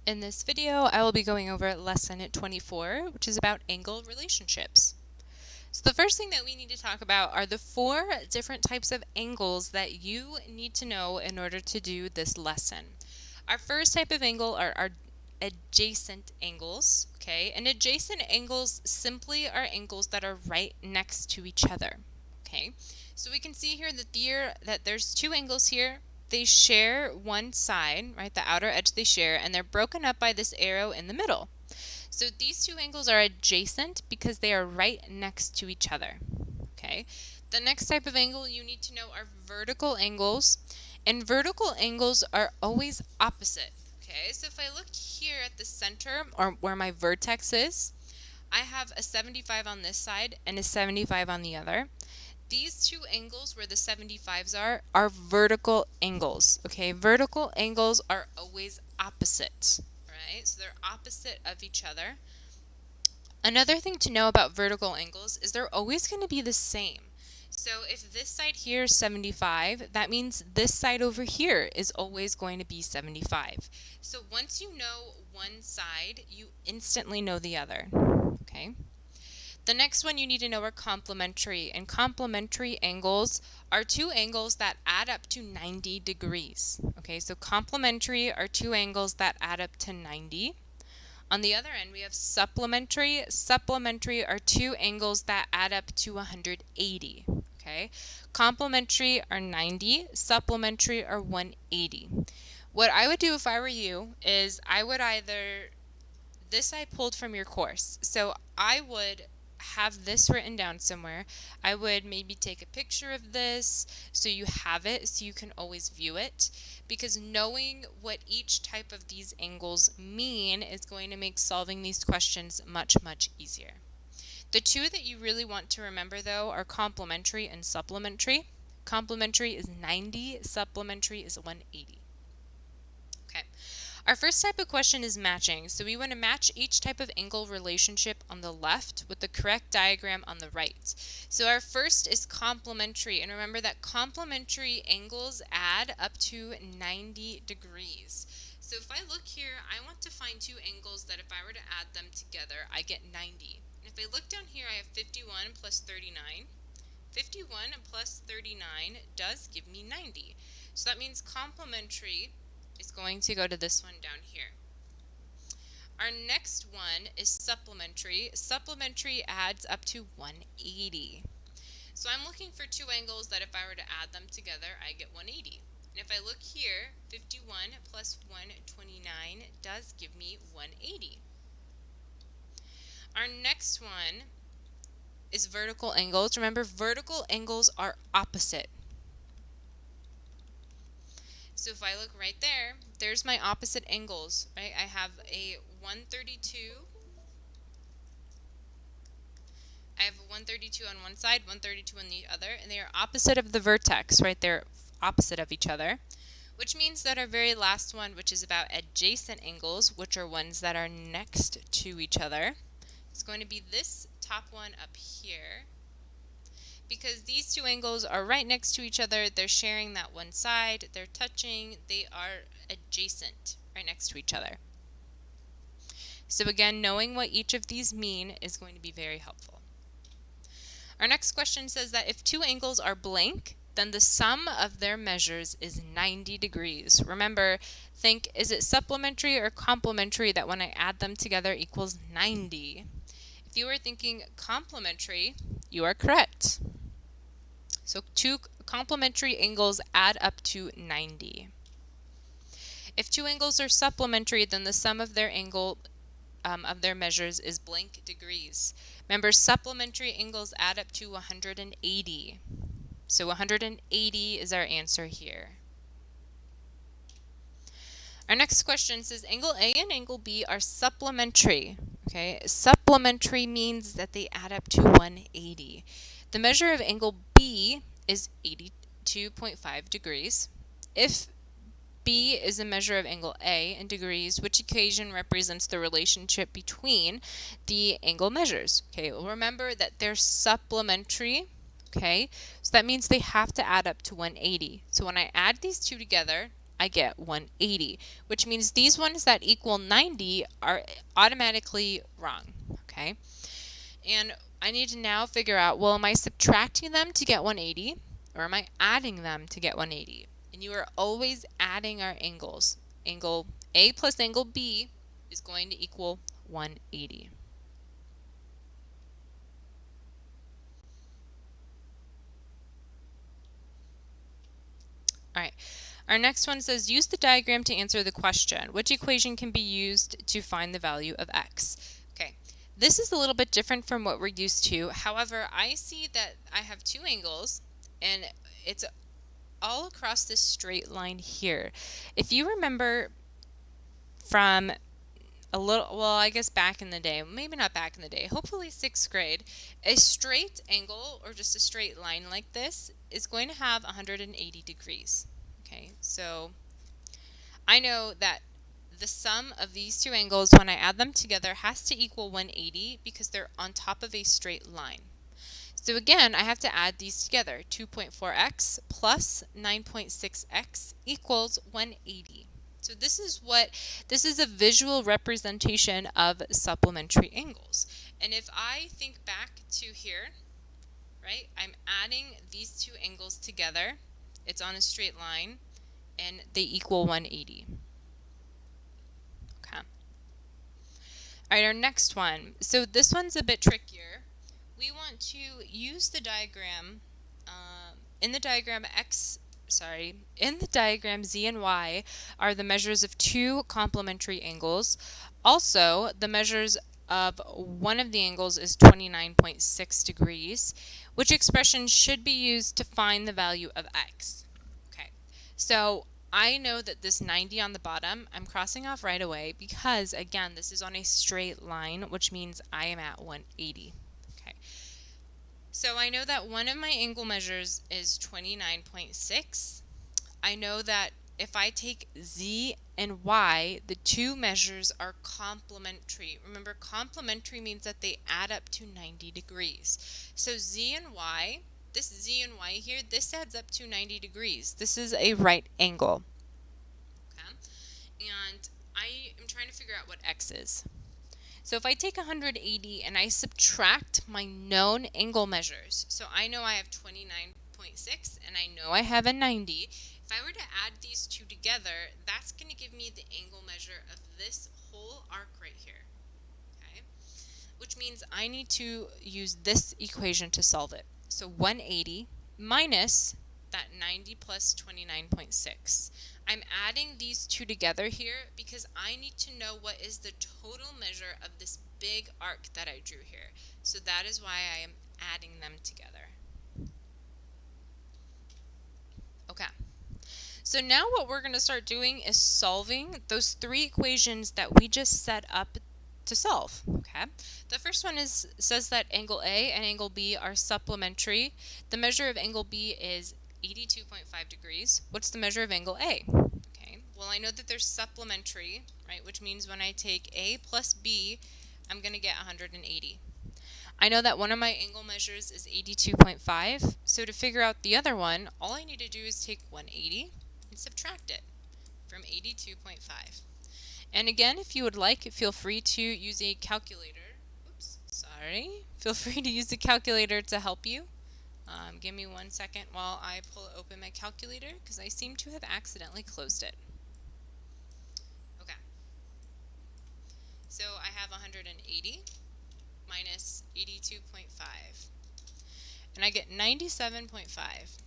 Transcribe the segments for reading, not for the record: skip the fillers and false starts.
In this video, I will be going over lesson 24, which is about angle relationships. So the first thing that we need to talk about are the 4 different types of angles that you need to know in order to do this lesson. Our first type of angle are our adjacent angles, okay? And adjacent angles simply are angles that are right next to each other, okay? So we can see here that there's 2 angles here. They share one side, right? The outer edge they share, and they're broken up by this arrow in the middle. So these 2 angles are adjacent because they are right next to each other, okay? The next type of angle you need to know are vertical angles, and vertical angles are always opposite, okay? So if I look here at the center, or where my vertex is, I have a 75 on this side and a 75 on the other. These 2 angles where the 75s are vertical angles, okay? Vertical angles are always opposite, right? So they're opposite of each other. Another thing to know about vertical angles is they're always going to be the same. So if this side here is 75, that means this side over here is always going to be 75. So once you know one side, you instantly know the other, okay? The next one you need to know are complementary, and complementary angles are 2 angles that add up to 90 degrees. Okay, so complementary are 2 angles that add up to 90. On the other end, we have supplementary. Supplementary are 2 angles that add up to 180. Okay, complementary are 90, supplementary are 180. What I would do if I were you is I would this I pulled from your course. So I would have this written down somewhere. I would maybe take a picture of this so you have it so you can always view it, because knowing what each type of these angles mean is going to make solving these questions much easier. The 2 that you really want to remember though are complementary and supplementary. Complementary is 90, supplementary is 180. Okay. Our first type of question is matching. So we want to match each type of angle relationship on the left with the correct diagram on the right. So our first is complementary. And remember that complementary angles add up to 90 degrees. So if I look here, I want to find 2 angles that if I were to add them together, I get 90. And if I look down here, I have 51 plus 39. 51 plus 39 does give me 90. So that means complementary is going to go to this one down here. Our next one is supplementary. Supplementary adds up to 180. So I'm looking for 2 angles that if I were to add them together, I get 180. And if I look here, 51 plus 129 does give me 180. Our next one is vertical angles. Remember, vertical angles are opposite. So if I look right there, there's my opposite angles, right? I have a 132. I have a 132 on one side, 132 on the other, and they are opposite of the vertex, right? They're opposite of each other, which means that our very last one, which is about adjacent angles, which are ones that are next to each other, is going to be this top one up here. Because these 2 angles are right next to each other, they're sharing that one side, they're touching, they are adjacent, right next to each other. So again, knowing what each of these mean is going to be very helpful. Our next question says that if 2 angles are blank, then the sum of their measures is 90 degrees. Remember, think, is it supplementary or complementary that when I add them together equals 90? If you were thinking complementary, you are correct. So 2 complementary angles add up to 90. If 2 angles are supplementary, then the sum of their angle of their measures is blank degrees. Remember, supplementary angles add up to 180. So 180 is our answer here. Our next question says angle A and angle B are supplementary. Okay, supplementary means that they add up to 180. The measure of angle B is 82.5 degrees. If B is a measure of angle A in degrees, which equation represents the relationship between the angle measures? Okay, well, remember that they're supplementary. Okay, so that means they have to add up to 180. So when I add these 2 together, I get 180, which means these ones that equal 90 are automatically wrong, okay? And I need to now figure out, well, am I subtracting them to get 180 or am I adding them to get 180? And you are always adding our angles. Angle A plus angle B is going to equal 180. All right. Our next one says, use the diagram to answer the question. Which equation can be used to find the value of x? Okay. This is a little bit different from what we're used to. However, I see that I have two angles, and it's all across this straight line here. If you remember from a little, well, I guess back in the day, maybe not back in the day, hopefully 6th grade, a straight angle or just a straight line like this is going to have 180 degrees. Okay, so I know that the sum of these two angles, when I add them together, has to equal 180 because they're on top of a straight line. So again, I have to add these together. 2.4x plus 9.6x equals 180. So this is a visual representation of supplementary angles. And if I think back to here, right, I'm adding these two angles together. It's on a straight line, and they equal 180. Okay. All right, our next one. So this one's a bit trickier. We want to use the diagram, in the diagram Z and Y are the measures of two complementary angles. Also, the measures of one of the angles is 29.6 degrees. Which expression should be used to find the value of x? Okay, so I know that this 90 on the bottom, I'm crossing off right away because, again, this is on a straight line, which means I am at 180. Okay, so I know that one of my angle measures is 29.6. I know that if I take Z and Y, the two measures are complementary. Remember, complementary means that they add up to 90 degrees. So Z and Y, this Z and Y here, this adds up to 90 degrees. This is a right angle. Okay? And I am trying to figure out what X is. So if I take 180 and I subtract my known angle measures, so I know I have 29.6 and I know I have a 90. If I were to add these two together, that's going to give me the angle measure of this whole arc right here. Okay? Which means I need to use this equation to solve it. So 180 minus that 90 plus 29.6. I'm adding these two together here because I need to know what is the total measure of this big arc that I drew here. So that is why I am adding them together. Okay. So now what we're going to start doing is solving those three equations that we just set up to solve. Okay. The first one says that angle A and angle B are supplementary. The measure of angle B is 82.5 degrees. What's the measure of angle A? Okay. Well, I know that they're supplementary, right? Which means when I take A plus B, I'm going to get 180. I know that one of my angle measures is 82.5. So to figure out the other one, all I need to do is take 180 and subtract it from 82.5. And again, if you would like, feel free to use a calculator. Oops, sorry. Feel free to use the calculator to help you. Give me 1 second while I open my calculator because I seem to have accidentally closed it. Okay. So I have 180 minus 82.5. And I get 97.5.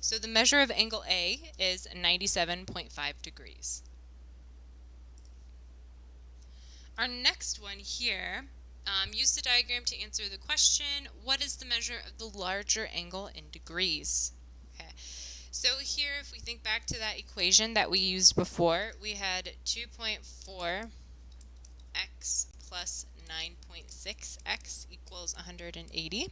So the measure of angle A is 97.5 degrees. Our next one here, use the diagram to answer the question, what is the measure of the larger angle in degrees? Okay. So here, if we think back to that equation that we used before, we had 2.4x plus 9.6x equals 180.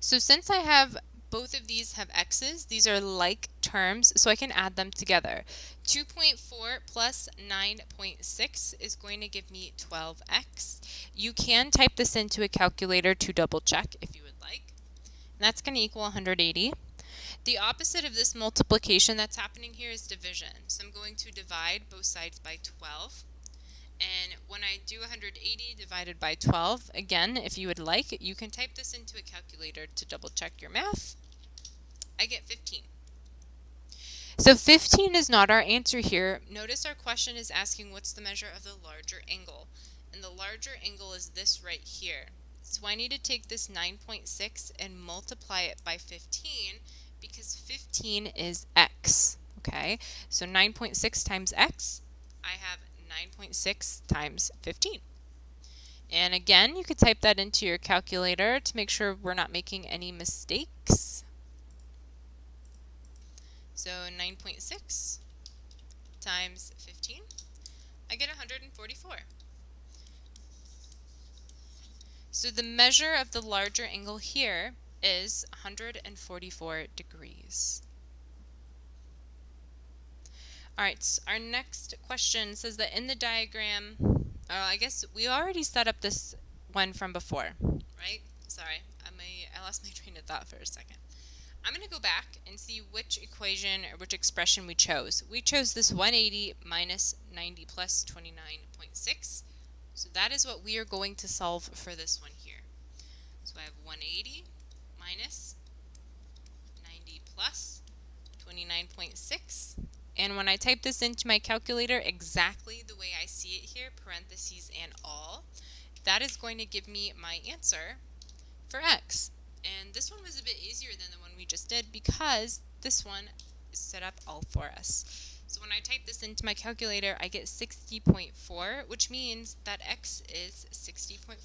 So since I have both of these have x's, these are like terms, so I can add them together. 2.4 plus 9.6 is going to give me 12x. You can type this into a calculator to double check if you would like. And that's going to equal 180. The opposite of this multiplication that's happening here is division. So I'm going to divide both sides by 12. And when I do 180 divided by 12, again, if you would like, you can type this into a calculator to double check your math. I get 15. So 15 is not our answer here. Notice our question is asking what's the measure of the larger angle. And the larger angle is this right here. So I need to take this 9.6 and multiply it by 15 because 15 is x. Okay, so 9.6 times x, I have 9.6 times 15. And again, you could type that into your calculator to make sure we're not making any mistakes. So 9.6 times 15, I get 144. So the measure of the larger angle here is 144 degrees. All right, so our next question says that in the diagram, I guess we already set up this one from before, right? Sorry, I lost my train of thought for a second. I'm going to go back and see which equation or which expression we chose. We chose this 180 minus 90 plus 29.6. So that is what we are going to solve for this one here. So I have 180 minus 90 plus 29.6. And when I type this into my calculator exactly the way I see it here, parentheses and all, that is going to give me my answer for x. And this one was a bit easier than the one we just did because this one is set up all for us. So when I type this into my calculator, I get 60.4, which means that x is 60.4.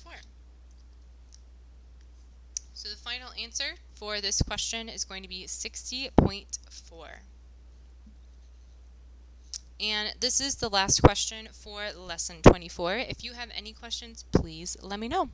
So the final answer for this question is going to be 60.4. And this is the last question for lesson 24. If you have any questions, please let me know.